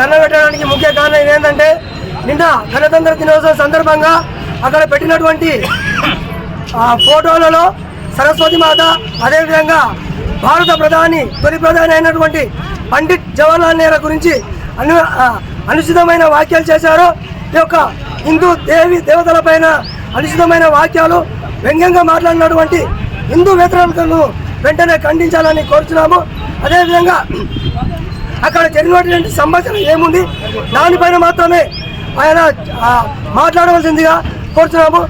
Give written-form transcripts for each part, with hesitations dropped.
ధర్నా పెట్టడానికి ముఖ్య కారణం ఏంటంటే నిన్న గణతంత్ర దినోత్సవం సందర్భంగా అక్కడ పెట్టినటువంటి ఫోటోలలో సరస్వతి మాత, అదేవిధంగా భారత తొలి ప్రధాని అయినటువంటి పండిట్ జవహర్లాల్ నెహ్రూ గురించి అనుచితమైన వ్యాఖ్యలు చేశారు. ఈ యొక్క హిందూ దేవతలపైన అనుచితమైన వాక్యాలు వ్యంగ్యంగా మాట్లాడినటువంటి హిందూ వ్యతిరేకతను వెంటనే ఖండించాలని కోరుతున్నాము. అదేవిధంగా అక్కడ జరిగినటువంటి సంభాషణ ఏముంది దానిపైన మాత్రమే ఆయన మాట్లాడవలసిందిగా కోరుతున్నాము.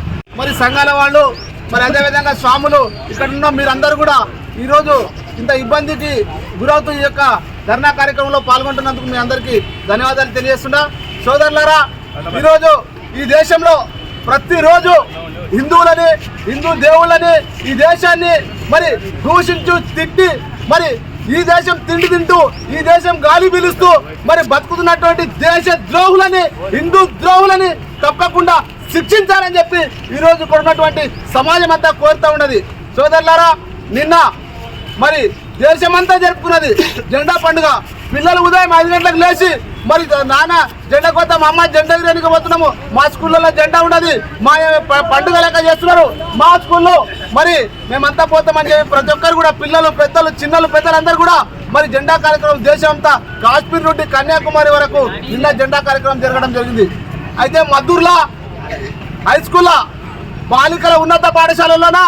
మరి సంఘాల వాళ్ళు, మరి అదేవిధంగా స్వాములు ఇక్కడ ఉన్న మీరందరూ కూడా ఈరోజు ఇంత ఇబ్బందికి గురవుతూ ఈ యొక్క ధర్నా కార్యక్రమంలో పాల్గొంటున్నందుకు మీ అందరికీ ధన్యవాదాలు తెలియజేస్తున్నా. సోదరులారా, ఈరోజు ఈ దేశంలో ప్రతిరోజు హిందువులని, హిందూ దేవుళ్ళని, ఈ దేశాన్ని మరి దూషించు తిట్టి, మరి ఈ దేశం తిండి తింటూ, ఈ దేశం గాలి పీలుస్తూ మరి బతుకుతున్నటువంటి దేశ ద్రోహులని, హిందూ ద్రోహులని తప్పకుండా శిక్షించాలని చెప్పి ఈరోజు ఇక్కడ ఉన్నటువంటి సమాజం అంతా కోరుతూ ఉన్నది. సోదరులారా, నిన్న మరి దేశమంతా జరుపుకున్నది జెండా పండుగ. పిల్లలు ఉదయం 5 గంటలకు లేచి మరి నాన్న జెండా కోద్దాం, అమ్మ జెండా ఎగరేయకపోతున్నాము, మా స్కూళ్ళలో జెండా ఉన్నది, మా పండుగ లెక్క చేస్తున్నారు మా స్కూల్లో, మరి మేమంతా పోతామని చెప్పి ప్రతి ఒక్కరు కూడా పిల్లలు, పెద్దలు, చిన్నలు, పెద్దలందరూ కూడా మరి జెండా కార్యక్రమం దేశం అంతా కాశ్మీర్ నుండి కన్యాకుమారి వరకు నిన్న జెండా కార్యక్రమం జరగడం జరిగింది. అయితే మద్దూరులో హై స్కూల్లో బాలికల ఉన్నత పాఠశాలలోన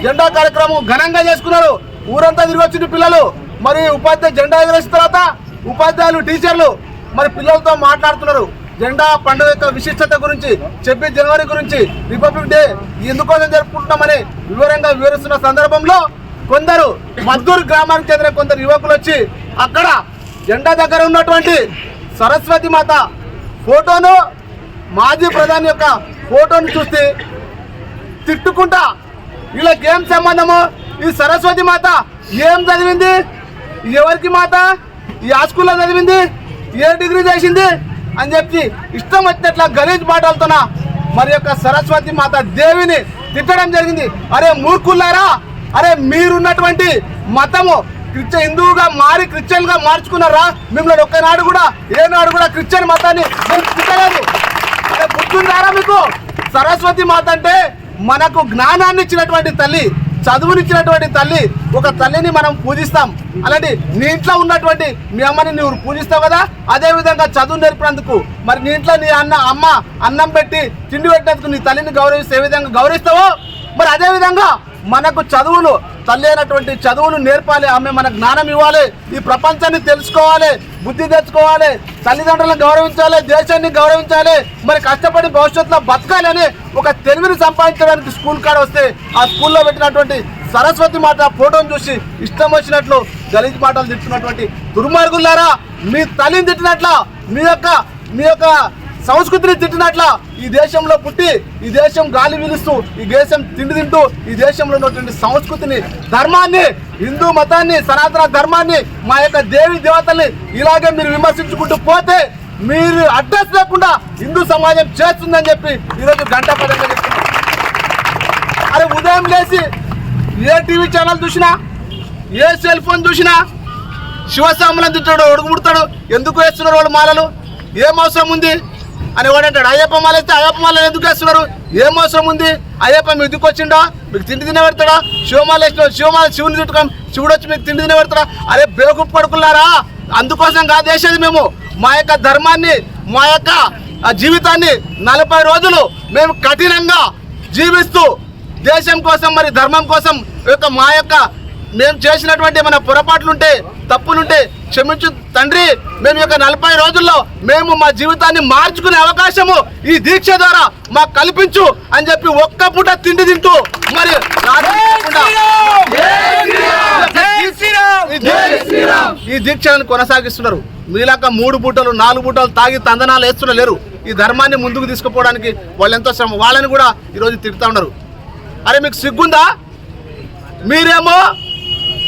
జెండా కార్యక్రమం ఘనంగా చేసుకున్నారు. ఊరంతా తిరిగి వచ్చిన పిల్లలు మరి ఉపాధ్యాయులు జెండా ఎగరేసిన తర్వాత ఉపాధ్యాయులు, టీచర్లు మరి పిల్లలతో మాట్లాడుతున్నారు. జెండా పండుగ యొక్క విశిష్టత గురించి, 26 జనవరి గురించి, రిపబ్లిక్ డే ఎందుకోసం జరుపుకుంటామని వివరంగా వివరిస్తున్న సందర్భంలో కొందరు మద్దూరు గ్రామానికి చెందిన కొందరు యువకులు వచ్చి అక్కడ జెండా దగ్గర ఉన్నటువంటి సరస్వతి మాత ఫోటోను, మాజీ ప్రధాని యొక్క ఫోటోను చూస్తే తిట్టుకుంటా, వీళ్ళకి ఏం సంబంధము, ఈ సరస్వతి మాత ఏం చదివింది, ఎవరికి మాత, ఈ ఆ స్కూల్లో చదివింది, ఏ డిగ్రీ చేసింది అని చెప్పి ఇష్టం వచ్చినట్ల గలీజ్ మాటలతోన మరి యొక్క సరస్వతి మాత దేవిని తిట్టడం జరిగింది. అరే మూర్ఖులారా, అరే మీరున్నటువంటి మతము హిందువుగా మారి క్రిస్టియన్గా మార్చుకున్నారా? మిమ్మల్ని ఒక్కనాడు కూడా, ఏనాడు కూడా క్రిస్టియన్ మతాన్ని తిట్టలేదు. అరే గుర్తుందారా మీకు? సరస్వతి మాత అంటే మనకు జ్ఞానాన్ని ఇచ్చినటువంటి తల్లి, చదువునిచ్చినటువంటి తల్లి. ఒక తల్లిని మనం పూజిస్తాం. అలాంటి నీ ఇంట్లో ఉన్నటువంటి మీ అమ్మని నువ్వు పూజిస్తావు కదా, అదేవిధంగా చదువు నేర్పినందుకు మరి నీ ఇంట్లో నీ అమ్మ అన్నం పెట్టి తిండి పెట్టినందుకు నీ తల్లిని గౌరవిస్తే ఏ విధంగా గౌరవిస్తావో, మరి అదేవిధంగా మనకు చదువులు, తల్లి అయినటువంటి చదువులు నేర్పాలి. ఆమె మన జ్ఞానం ఇవ్వాలి, ఈ ప్రపంచాన్ని తెలుసుకోవాలి, బుద్ధి తెచ్చుకోవాలి, తల్లిదండ్రులను గౌరవించాలి, దేశాన్ని గౌరవించాలి, మరి కష్టపడి భవిష్యత్తులో బతకాలి అని ఒక తెలివిని సంపాదించడానికి స్కూల్ కాడ వస్తే ఆ స్కూల్లో పెట్టినటువంటి సరస్వతి మాత ఫోటోను చూసి ఇష్టం వచ్చినట్లు గలీజ్ మాటలు తిట్టున్నటువంటి దుర్మార్గులారా, మీ తల్లిని తిట్టినట్ల, మీ యొక్క సంస్కృతిని తిట్టినట్ల ఈ దేశంలో పుట్టి, ఈ దేశం గాలి పీలుస్తూ, ఈ దేశం తిండి తింటూ, ఈ దేశంలో ఉన్నటువంటి సంస్కృతిని, ధర్మాన్ని, హిందూ మతాన్ని, సనాతన ధర్మాన్ని, మా యొక్క దేవి దేవతల్ని ఇలాగే మీరు విమర్శించుకుంటూ పోతే మీరు అడ్రస్ లేకుండా హిందూ సమాజం చేస్తుందని చెప్పి ఈరోజు గంటాపదంగా చెప్తున్నారు. అరే ఉదయం లేచి ఏ టీవీ ఛానల్ చూసినా, ఏ సెల్ ఫోన్ చూసినా శివస్వాములను తిట్టాడు, ఒడుగుముడతాడు. ఎందుకు వేస్తున్నారు వాళ్ళు మాలలు? ఏం అవసరం ఉంది అని వాడంటాడు. అయ్యప్ప మాల అయితే అయ్యప్ప మాలను ఎందుకు వేస్తున్నారు? ఏం అవసరం ఉంది? అయ్యప్ప మీకు దిక్కొచ్చిండా? మీకు తిండి తినే పెడతాడా? శివమాల వేసిన శివుని తిట్టుకొని శివుడు వచ్చి మీకు తిండి తినే పెడతాడా? అరే బేవకూపు పడుకున్నారా? అందుకోసం కాదేసేది మేము మా యొక్క ధర్మాన్ని, మా యొక్క జీవితాన్ని 40 రోజులు మేము కఠినంగా జీవిస్తూ దేశం కోసం, మరి ధర్మం కోసం మా యొక్క మేము చేసినటువంటి మన పొరపాట్లుంటే, తప్పులుంటే క్షమించు తండ్రి. మేము యొక్క 40 రోజుల్లో మేము మా జీవితాన్ని మార్చుకునే అవకాశము ఈ దీక్ష ద్వారా మాకు కల్పించు అని చెప్పి ఒక్క పూట తిండి తింటూ మరి ఈ దీక్షను కొనసాగిస్తున్నారు. మీలాక 3 పూటలు 4 పూటలు తాగి తందనాలు వేస్తున్నారు. ఈ ధర్మాన్ని ముందుకు తీసుకుపోవడానికి వాళ్ళు ఎంతో శ్రమ, వాళ్ళని కూడా ఈరోజు తిడుతూ ఉన్నారు. అరే మీకు సిగ్గుందా? మీరేమో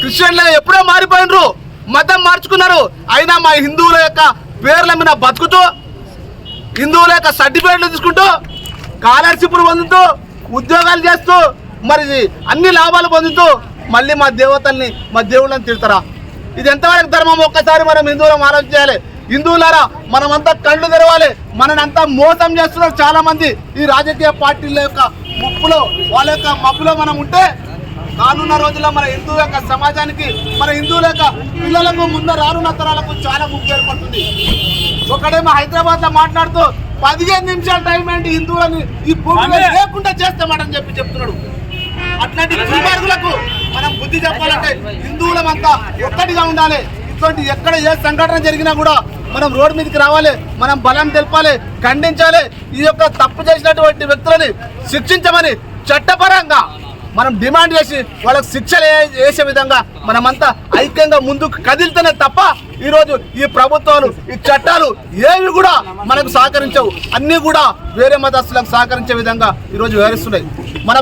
క్రిస్టియన్లు ఎప్పుడో మారిపోయినరు, మతం మార్చుకున్నారు. అయినా మా హిందువుల యొక్క పేర్ల మీద బతుకుతూ, హిందువుల యొక్క సర్టిఫికేట్లు తీసుకుంటూ, స్కాలర్షిప్లు పొందుతూ, ఉద్యోగాలు చేస్తూ, మరి అన్ని లాభాలు పొందుతూ మళ్ళీ మా దేవతల్ని, మా దేవుళ్ళని తిడతారా? ఇది ఎంతవరకు ధర్మం? ఒక్కసారి మనం హిందువులం ఆలోచన చేయాలి. హిందువులారా మనమంతా కళ్ళు తెరవాలి. మననంతా మోసం చేస్తున్నారు చాలా మంది ఈ రాజకీయ పార్టీల యొక్క ముప్పులో, వాళ్ళ యొక్క మబ్బులో మనం ఉంటే రానున్న రోజుల్లో మన హిందూ యొక్క సమాజానికి, మన హిందువుల యొక్క పిల్లలకు, ముందు రానున్న తరాలకు చాలా ముప్పు ఏర్పడుతుంది. ఒకడేమో హైదరాబాద్ లో మాట్లాడుతూ 15 నిమిషాల టైం ఏంటి హిందువులని ఈ భూమి లేకుండా చేస్తామని చెప్తున్నాడు. అట్లాంటి దుర్మార్గులకు మనం బుద్ధి చెప్పాలంటే హిందువులమంతా ఒక్కటిగా ఉండాలి. ఇటువంటి ఎక్కడ ఏ సంఘటన జరిగినా కూడా మనం రోడ్డు మీదకి రావాలి, మనం బలం తెలపాలి, ఖండించాలి. ఈ యొక్క తప్పు చేసినటువంటి వ్యక్తులని శిక్షించమని చట్టపరంగా మనం డిమాండ్ చేసి వాళ్ళకి శిక్షలు వేసే విధంగా మనమంతా ఐక్యంగా ముందుకు కదిలితేనే తప్ప ఈరోజు ఈ ప్రభుత్వాలు, ఈ చట్టాలు ఏవి కూడా మనకు సహకరించవు. అన్నీ కూడా వేరే మతస్థులకు సహకరించే విధంగా ఈరోజు వ్యవహరిస్తున్నాయి. మన